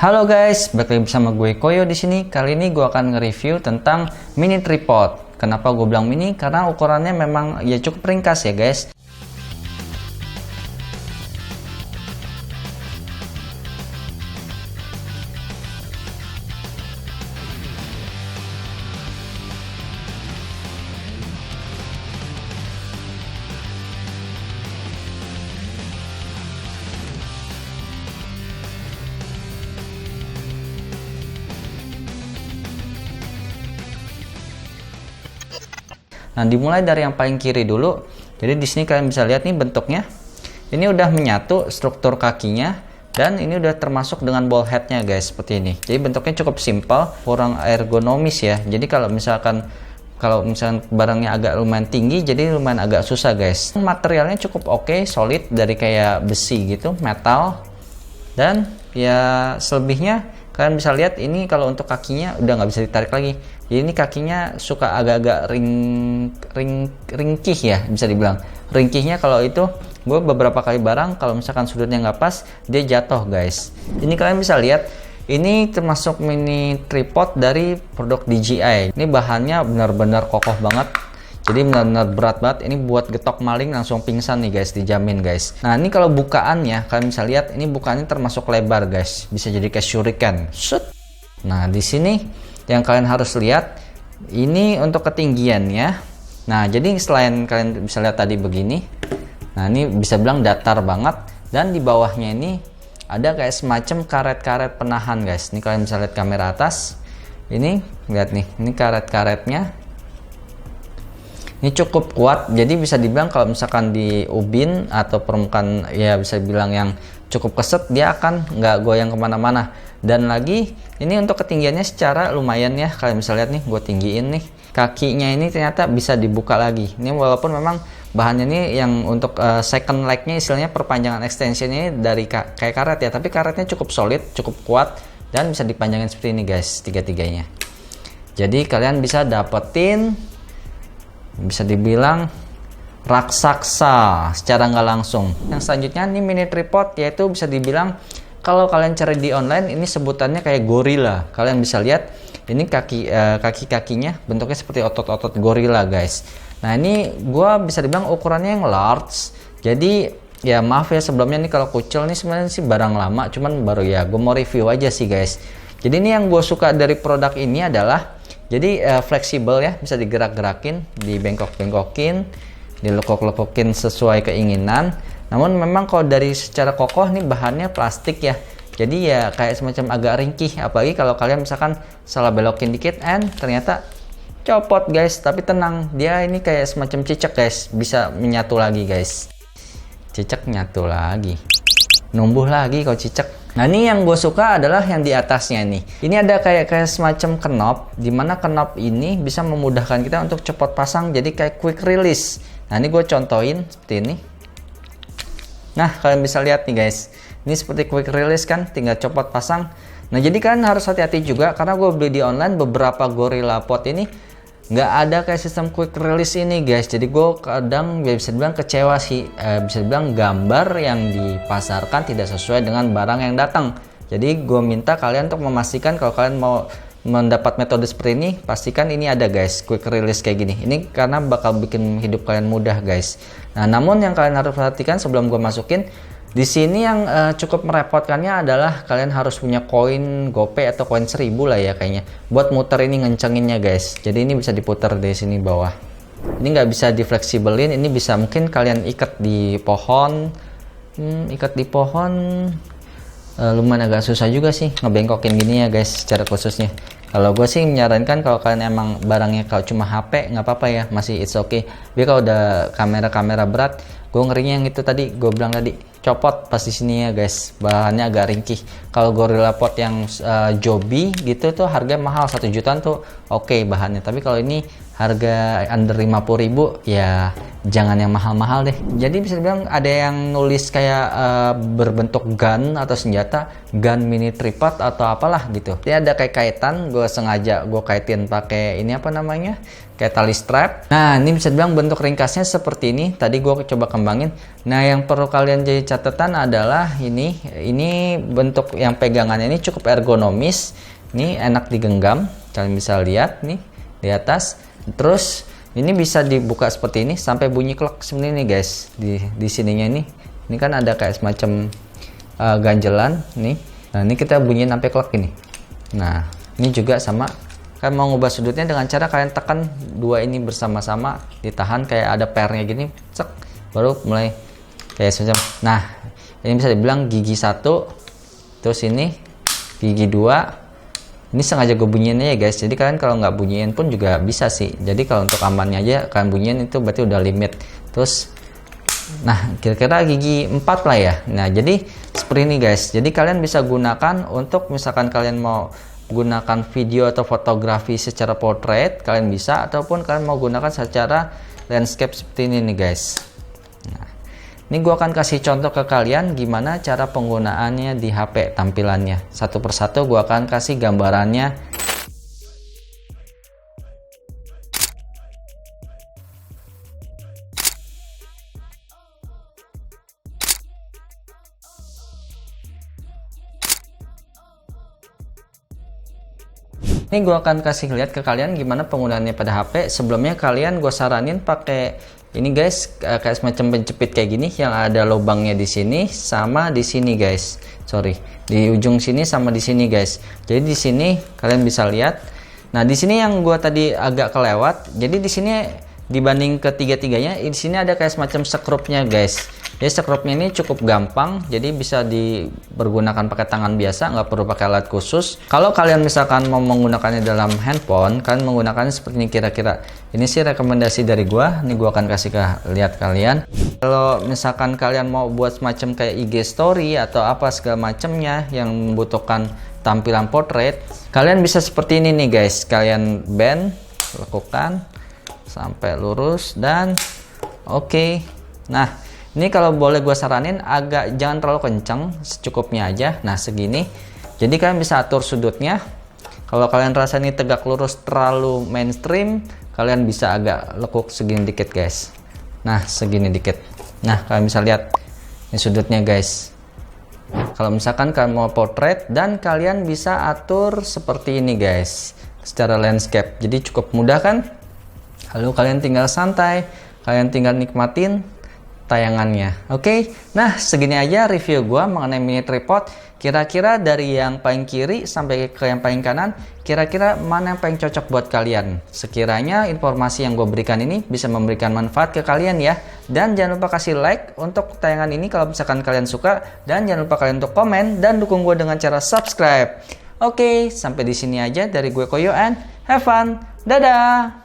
Halo guys, balik lagi bersama gue Koyo di sini. Kali ini gue akan nge-review tentang mini tripod. Kenapa gue bilang mini? Karena ukurannya memang ya cukup ringkas ya guys. Nah, dimulai dari yang paling kiri dulu. Jadi di sini kalian bisa lihat nih bentuknya. Ini udah menyatu struktur kakinya dan ini udah termasuk dengan ball headnya guys, seperti ini. Jadi bentuknya cukup simpel, kurang ergonomis ya. Jadi kalau misalkan barangnya agak lumayan tinggi, jadi lumayan agak susah guys. Materialnya cukup oke, solid dari kayak besi gitu, metal. Dan ya selebihnya kalian bisa lihat ini kalau untuk kakinya udah nggak bisa ditarik lagi. Jadi ini kakinya suka agak-agak ringkih ya, bisa dibilang. Ringkihnya kalau itu gue beberapa kali barang kalau misalkan sudutnya nggak pas dia jatuh guys. Ini kalian bisa lihat ini termasuk mini tripod dari produk DJI. Ini bahannya benar-benar kokoh banget. Jadi benar-benar berat banget. Ini buat getok maling langsung pingsan nih guys, dijamin guys. Nah ini kalau bukaannya kalian bisa lihat ini bukaannya termasuk lebar guys, bisa jadi kayak shuriken. Shoot. Nah di sini yang kalian harus lihat ini untuk ketinggiannya. Nah jadi selain kalian bisa lihat tadi begini, nah ini bisa bilang datar banget. Dan di bawahnya ini ada kayak semacam karet-karet penahan guys. Ini kalian bisa lihat kamera atas. Ini lihat nih, ini karet-karetnya. Ini cukup kuat, jadi bisa dibilang kalau misalkan di ubin atau permukaan ya bisa dibilang yang cukup keset, dia akan nggak goyang kemana-mana. Dan lagi ini untuk ketinggiannya secara lumayan ya, kalian bisa lihat nih, gue tinggiin nih. Kakinya ini ternyata bisa dibuka lagi. Ini walaupun memang bahannya ini yang untuk second leg-nya istilahnya perpanjangan extensionnya dari kayak karet ya, tapi karetnya cukup solid, cukup kuat dan bisa dipanjangin seperti ini guys, tiga-tiganya. Jadi kalian bisa dapetin bisa dibilang raksasa secara nggak langsung. Yang selanjutnya ini mini tripod, yaitu bisa dibilang kalau kalian cari di online ini sebutannya kayak gorila. Kalian bisa lihat ini kaki-kakinya bentuknya seperti otot-otot gorila guys. Nah ini gua bisa dibilang ukurannya yang large. Jadi ya maaf ya sebelumnya nih kalau kucel nih sebenarnya sih barang lama, cuman baru ya gue mau review aja sih guys. Jadi ini yang gue suka dari produk ini adalah jadi fleksibel ya, bisa digerak-gerakin, dibengkok-bengkokin, dilekok-lekokin sesuai keinginan. Namun memang kalau dari secara kokoh nih bahannya plastik ya. Jadi ya kayak semacam agak ringkih, apalagi kalau kalian misalkan salah belokin dikit ternyata copot guys. Tapi tenang, dia ini kayak semacam cicak guys, bisa menyatu lagi guys. Cicak nyatu lagi. Numbuh lagi kalau cicak. Nah ini yang gue suka adalah yang di atasnya nih. Ini ada kayak semacam knob, dimana knob ini bisa memudahkan kita untuk cepat pasang, jadi kayak quick release. Nah ini gue contohin seperti ini. Nah kalian bisa lihat nih guys, ini seperti quick release kan, tinggal copot pasang. Nah jadi kalian harus hati-hati juga karena gue beli di online beberapa GorillaPod ini nggak ada kayak sistem quick release ini guys. Jadi gue kadang bisa bilang kecewa sih, bisa bilang gambar yang dipasarkan tidak sesuai dengan barang yang datang. Jadi gue minta kalian untuk memastikan kalau kalian mau mendapat metode seperti ini, pastikan ini ada guys quick release kayak gini. Ini karena bakal bikin hidup kalian mudah guys. Nah namun yang kalian harus perhatikan sebelum gue masukin, di sini yang cukup merepotkannya adalah kalian harus punya koin GoPay atau koin 1000 lah ya kayaknya buat muter ini ngencenginnya guys. Jadi ini bisa diputar dari sini bawah. Ini nggak bisa difleksibelin, ini bisa mungkin kalian ikat di pohon. Ikat di pohon lumayan agak susah juga sih ngebengkokin gini ya guys secara khususnya. Kalau gue sih menyarankan kalau kalian emang barangnya kalau cuma HP nggak apa-apa ya, masih it's okay. Tapi kalau udah kamera-kamera berat, gue ngerinya yang itu tadi gue bilang tadi copot pas di sini ya guys, bahannya agak ringkih. Kalau GorillaPod yang Joby gitu tuh harga mahal 1 jutaan tuh oke bahannya, tapi kalau ini harga under 50.000 ya jangan yang mahal-mahal deh. Jadi bisa dibilang ada yang nulis kayak berbentuk gun atau senjata, gun mini tripod atau apalah gitu. Dia ada kayak kaitan, gue sengaja gue kaitin pakai ini apa namanya, kayak tali strap. Nah ini bisa dibilang bentuk ringkasnya seperti ini. Tadi gue coba kembangin. Nah yang perlu kalian jadi catatan adalah ini bentuk yang pegangannya ini cukup ergonomis. Ini enak digenggam, kalian bisa lihat nih di atas. Terus ini bisa dibuka seperti ini sampai bunyi klek seperti ini guys. Di sininya ini kan ada kayak semacam ganjelan nih. Nah ini kita bunyiin sampai klek ini. Nah ini juga sama, kalian mau ngubah sudutnya dengan cara kalian tekan dua ini bersama-sama, ditahan kayak ada pairnya gini, cek, baru mulai kayak semacam. Nah ini bisa dibilang gigi 1, terus ini gigi 2. Ini sengaja gue bunyiin ya guys, jadi kalian kalau nggak bunyiin pun juga bisa sih. Jadi kalau untuk amannya aja kalian bunyiin, itu berarti udah limit. Terus nah kira-kira gigi 4 lah ya. Nah jadi seperti ini guys, jadi kalian bisa gunakan untuk misalkan kalian mau gunakan video atau fotografi secara portrait, kalian bisa, ataupun kalian mau gunakan secara landscape seperti ini nih guys. Nah ini gue akan kasih contoh ke kalian gimana cara penggunaannya di HP tampilannya. Satu persatu gue akan kasih gambarannya. Ini gue akan kasih lihat ke kalian gimana penggunaannya pada HP. Sebelumnya kalian gue saranin pakai ini guys, kayak semacam penjepit kayak gini yang ada lubangnya di sini sama di sini guys. Sorry, di ujung sini sama di sini guys. Jadi di sini kalian bisa lihat. Nah di sini yang gue tadi agak kelewat. Jadi di sini dibanding ketiga-tiganya, di sini ada kayak semacam sekrupnya guys. Jadi sekrupnya ini cukup gampang, jadi bisa dipergunakan pakai tangan biasa, nggak perlu pakai alat khusus. Kalau kalian misalkan mau menggunakannya dalam handphone, kalian menggunakannya seperti ini kira-kira. Ini sih rekomendasi dari gua. Ini gua akan kasih lihat kalian. Kalau misalkan kalian mau buat semacam kayak IG story atau apa segala macamnya yang membutuhkan tampilan portrait, kalian bisa seperti ini nih guys. Kalian bend, lakukan sampai lurus dan oke. Nah ini kalau boleh gue saranin agak jangan terlalu kenceng, secukupnya aja. Nah segini, jadi kalian bisa atur sudutnya. Kalau kalian rasa ini tegak lurus terlalu mainstream, kalian bisa agak lekuk segini dikit guys. Nah segini dikit. Nah kalian bisa lihat ini sudutnya guys. Kalau misalkan kalian mau portrait, dan kalian bisa atur seperti ini guys, secara landscape. Jadi cukup mudah kan? Lalu kalian tinggal santai, kalian tinggal nikmatin tayangannya. Oke, nah segini aja review gua mengenai mini tripod. Kira-kira dari yang paling kiri sampai ke yang paling kanan, kira-kira mana yang paling cocok buat kalian? Sekiranya informasi yang gue berikan ini bisa memberikan manfaat ke kalian ya. Dan jangan lupa kasih like untuk tayangan ini kalau misalkan kalian suka, dan jangan lupa kalian untuk komen dan dukung gue dengan cara subscribe. Oke, sampai di sini aja dari gue Koyo and have fun. Dadah.